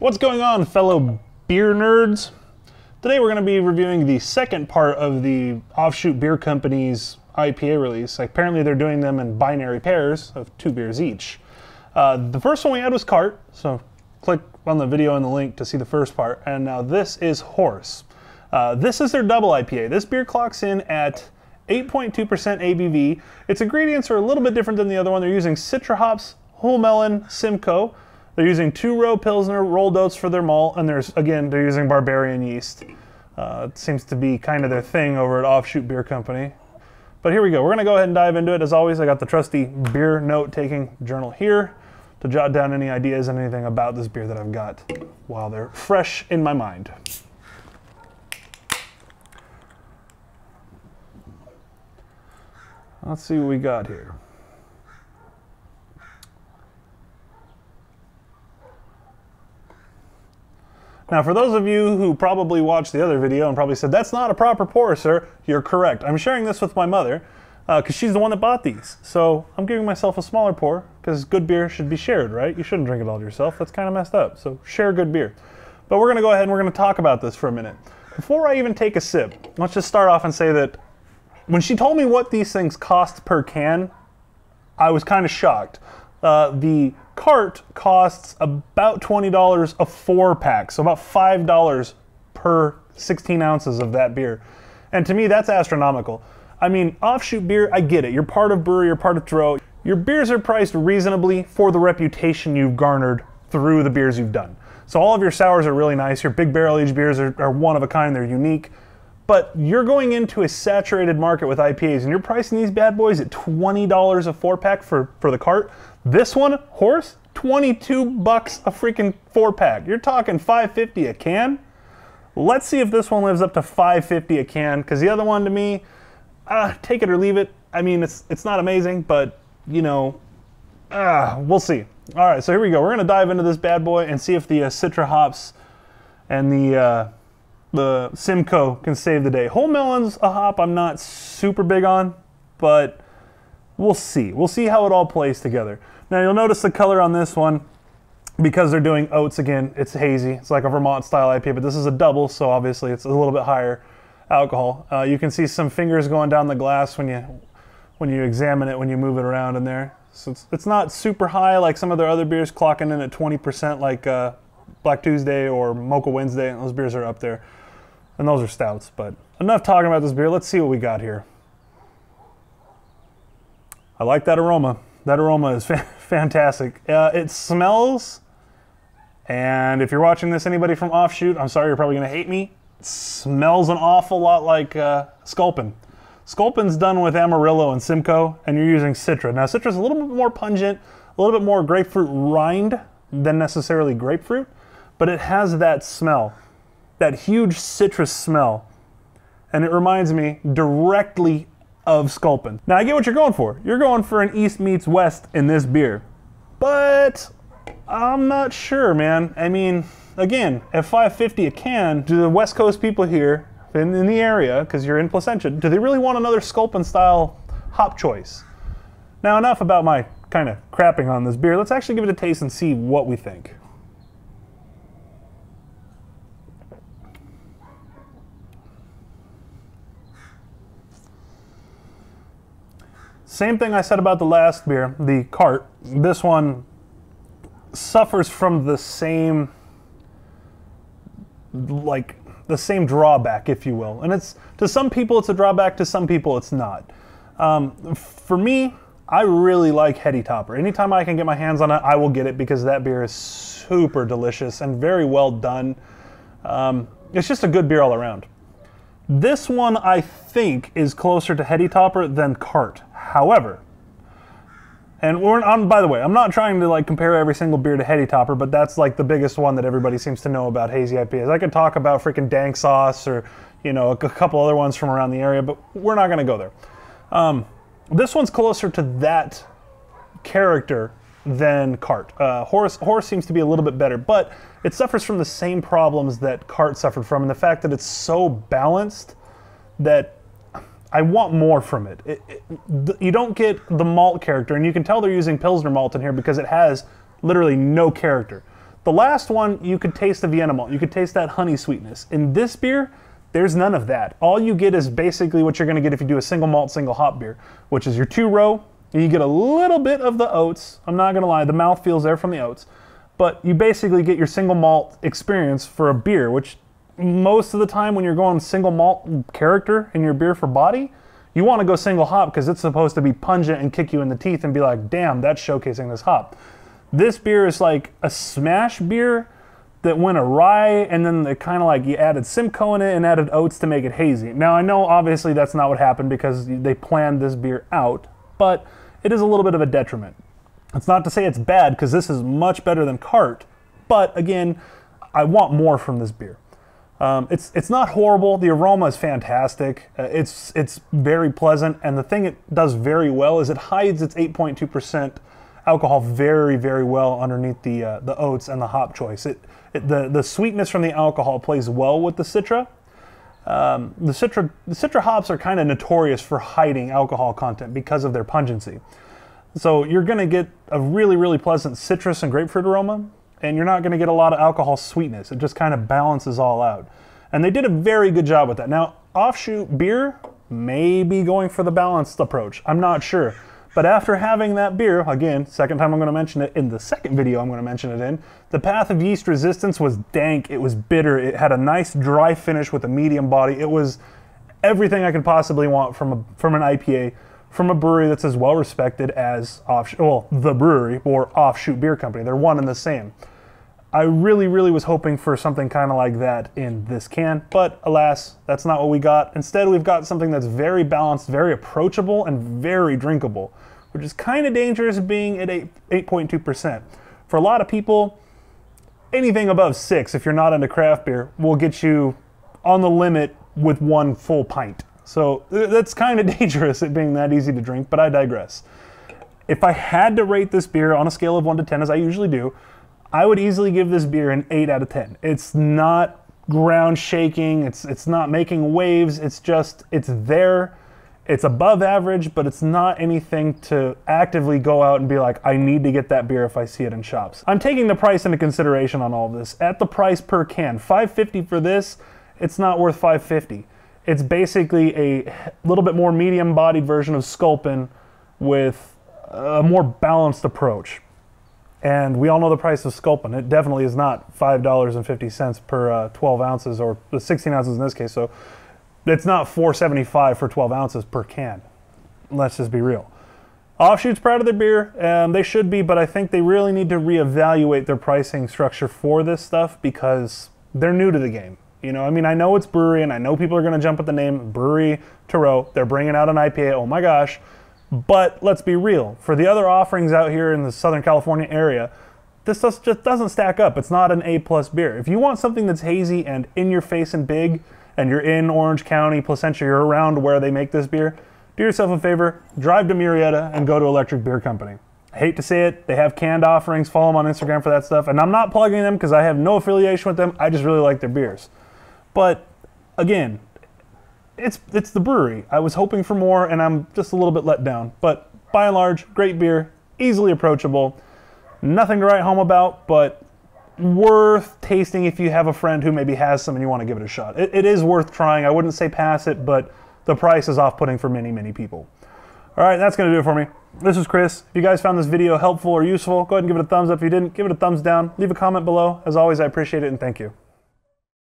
What's going on, fellow beer nerds? Today we're going to be reviewing the second part of the Offshoot Beer Company's IPA release. Apparently they're doing them in binary pairs of 2 beers each. The first one we had was Cart, so click on the video in the link to see the first part. And now this is Horse. This is their double IPA. This beer clocks in at 8.2% ABV. Its ingredients are a little bit different than the other one. They're using Citra hops, whole melon, Simcoe. They're using 2-row Pilsner rolled oats for their malt, and they're using Barbarian yeast. It seems to be kind of their thing over at Offshoot Beer Company. But here we go. We're going to go ahead and dive into it. As always, I got the trusty beer note-taking journal here to jot down any ideas and anything about this beer that I've got while they're fresh in my mind. Let's see what we got here. Now, for those of you who probably watched the other video and probably said, that's not a proper pour, sir, you're correct. I'm sharing this with my mother because she's the one that bought these. So I'm giving myself a smaller pour because good beer should be shared, right? You shouldn't drink it all to yourself. That's kind of messed up. So share good beer. But we're going to go ahead and we're going to talk about this for a minute. Before I even take a sip, let's just start off and say that when she told me what these things cost per can, I was kind of shocked. The Cart costs about $20 a 4-pack, so about $5 per 16 ounces of that beer. And to me, that's astronomical. I mean, Offshoot beer, I get it. You're part of Brew, you're part of Brew. Your beers are priced reasonably for the reputation you've garnered through the beers you've done. So all of your sours are really nice. Your big barrel-aged beers are one of a kind. They're unique. But you're going into a saturated market with IPAs, and you're pricing these bad boys at $20 a 4-pack for the Cart. This one, Horse, 22 bucks a freaking 4-pack. You're talking $5.50 a can. Let's see if this one lives up to $5.50 a can, because the other one, to me, take it or leave it. I mean, it's not amazing, but you know, we'll see. All right, so here we go. We're gonna dive into this bad boy and see if the Citra hops and the Simcoe can save the day. Whole melon's a hop I'm not super big on, but we'll see. We'll see how it all plays together. Now you'll notice the color on this one, because they're doing oats again, it's hazy. It's like a Vermont style IPA, but this is a double, so obviously it's a little bit higher alcohol. You can see some fingers going down the glass when you examine it, when you move it around in there. So it's not super high like some of their other beers, clocking in at 20% like Black Tuesday or Mocha Wednesday, and those beers are up there. And those are stouts, but enough talking about this beer. Let's see what we got here. I like that aroma. That aroma is fantastic. It smells, and if you're watching this, anybody from Offshoot, I'm sorry, you're probably going to hate me. It smells an awful lot like Sculpin. Sculpin's done with Amarillo and Simcoe, and you're using Citra. Now, Citra's a little bit more pungent, a little bit more grapefruit rind than necessarily grapefruit, but it has that smell, that huge citrus smell, and it reminds me directly of Sculpin. Now I get what you're going for. You're going for an East meets West in this beer, but I'm not sure, man. I mean, again, at $5.50 a can, do the West Coast people here in the area, because you're in Placentia, do they really want another Sculpin style hop choice? Now enough about my kind of crapping on this beer. Let's actually give it a taste and see what we think. Same thing I said about the last beer, the Cart. This one suffers from the same, the same drawback, if you will. And it's, to some people it's a drawback, to some people it's not. For me, I really like Heady Topper. Anytime I can get my hands on it, I will get it because that beer is super delicious and very well done. It's just a good beer all around. This one, I think, is closer to Heady Topper than Cart. However, and by the way, I'm not trying to like compare every single beer to Heady Topper, but that's like the biggest one that everybody seems to know about hazy IPAs. I could talk about freaking Dank Sauce or, you know, a couple other ones from around the area, but we're not going to go there. This one's closer to that character than Cart. Horse seems to be a little bit better, but it suffers from the same problems that Cart suffered from, and the fact that it's so balanced that I want more from it. You don't get the malt character, and you can tell they're using Pilsner malt in here because it has literally no character. The last one, you could taste the Vienna malt. You could taste that honey sweetness. In this beer, there's none of that. All you get is basically what you're gonna get if you do a single malt, single hop beer, which is your 2-row, and you get a little bit of the oats. I'm not gonna lie, the mouth feels there from the oats, but you basically get your single malt experience for a beer, which most of the time when you're going single malt character in your beer for body, you wanna go single hop because it's supposed to be pungent and kick you in the teeth and be like, damn, that's showcasing this hop. This beer is like a smash beer that went awry, and then they kind of like you added Simcoe in it and added oats to make it hazy. Now I know obviously that's not what happened because they planned this beer out, but it is a little bit of a detriment. It's not to say it's bad because this is much better than Cart, but again, I want more from this beer. It's not horrible. The aroma is fantastic. It's very pleasant, and the thing it does very well is it hides its 8.2% alcohol very, very well underneath the oats and the hop choice. The sweetness from the alcohol plays well with the Citra. The Citra hops are kind of notorious for hiding alcohol content because of their pungency. So you're going to get a really, really pleasant citrus and grapefruit aroma, and you're not going to get a lot of alcohol sweetness. It just kind of balances all out. And they did a very good job with that. Now, Offshoot beer may be going for the balanced approach. I'm not sure. But after having that beer, again, second time I'm going to mention it in the second video I'm going to mention it in, the Path of Yeast Resistance was dank, it was bitter, it had a nice dry finish with a medium body. It was everything I could possibly want from an IPA, from a brewery that's as well respected as the brewery or Offshoot Beer Company. They're one and the same. I really, really was hoping for something kind of like that in this can, but alas, that's not what we got. Instead, we've got something that's very balanced, very approachable, and very drinkable, which is kind of dangerous being at 8.2%. For a lot of people, anything above 6, if you're not into craft beer, will get you on the limit with one full pint. So that's kind of dangerous at being that easy to drink, but I digress. If I had to rate this beer on a scale of 1 to 10, as I usually do, I would easily give this beer an 8 out of 10. It's not ground shaking, it's not making waves, it's there. It's above average, but it's not anything to actively go out and be like, I need to get that beer if I see it in shops. I'm taking the price into consideration on all this. At the price per can, $5.50 for this, it's not worth $5.50. It's basically a little bit more medium-bodied version of Sculpin with a more balanced approach. And we all know the price of Sculpin. It definitely is not $5.50 per 12 ounces, or 16 ounces in this case. So it's not $4.75 for 12 ounces per can. Let's just be real. Offshoot's proud of their beer, and they should be, but I think they really need to reevaluate their pricing structure for this stuff because they're new to the game. You know, I mean, I know it's brewery, and I know people are going to jump at the name Brewery-Hero. They're bringing out an IPA. Oh my gosh. But let's be real, for the other offerings out here in the Southern California area, this just doesn't stack up. It's not an A+ beer. If you want something that's hazy and in your face and big, and you're in Orange County, Placentia, you're around where they make this beer, do yourself a favor, drive to Murrieta and go to Electric Beer Company. I hate to say it, they have canned offerings, follow them on Instagram for that stuff, and I'm not plugging them because I have no affiliation with them, I just really like their beers. But again, it's the brewery. I was hoping for more, and I'm just a little bit let down. But by and large, great beer, easily approachable, nothing to write home about, but worth tasting if you have a friend who maybe has some and you want to give it a shot. It is worth trying. I wouldn't say pass it, but the price is off-putting for many, many people. All right, that's going to do it for me. This is Chris. If you guys found this video helpful or useful, go ahead and give it a thumbs up. If you didn't, give it a thumbs down. Leave a comment below. As always, I appreciate it, and thank you.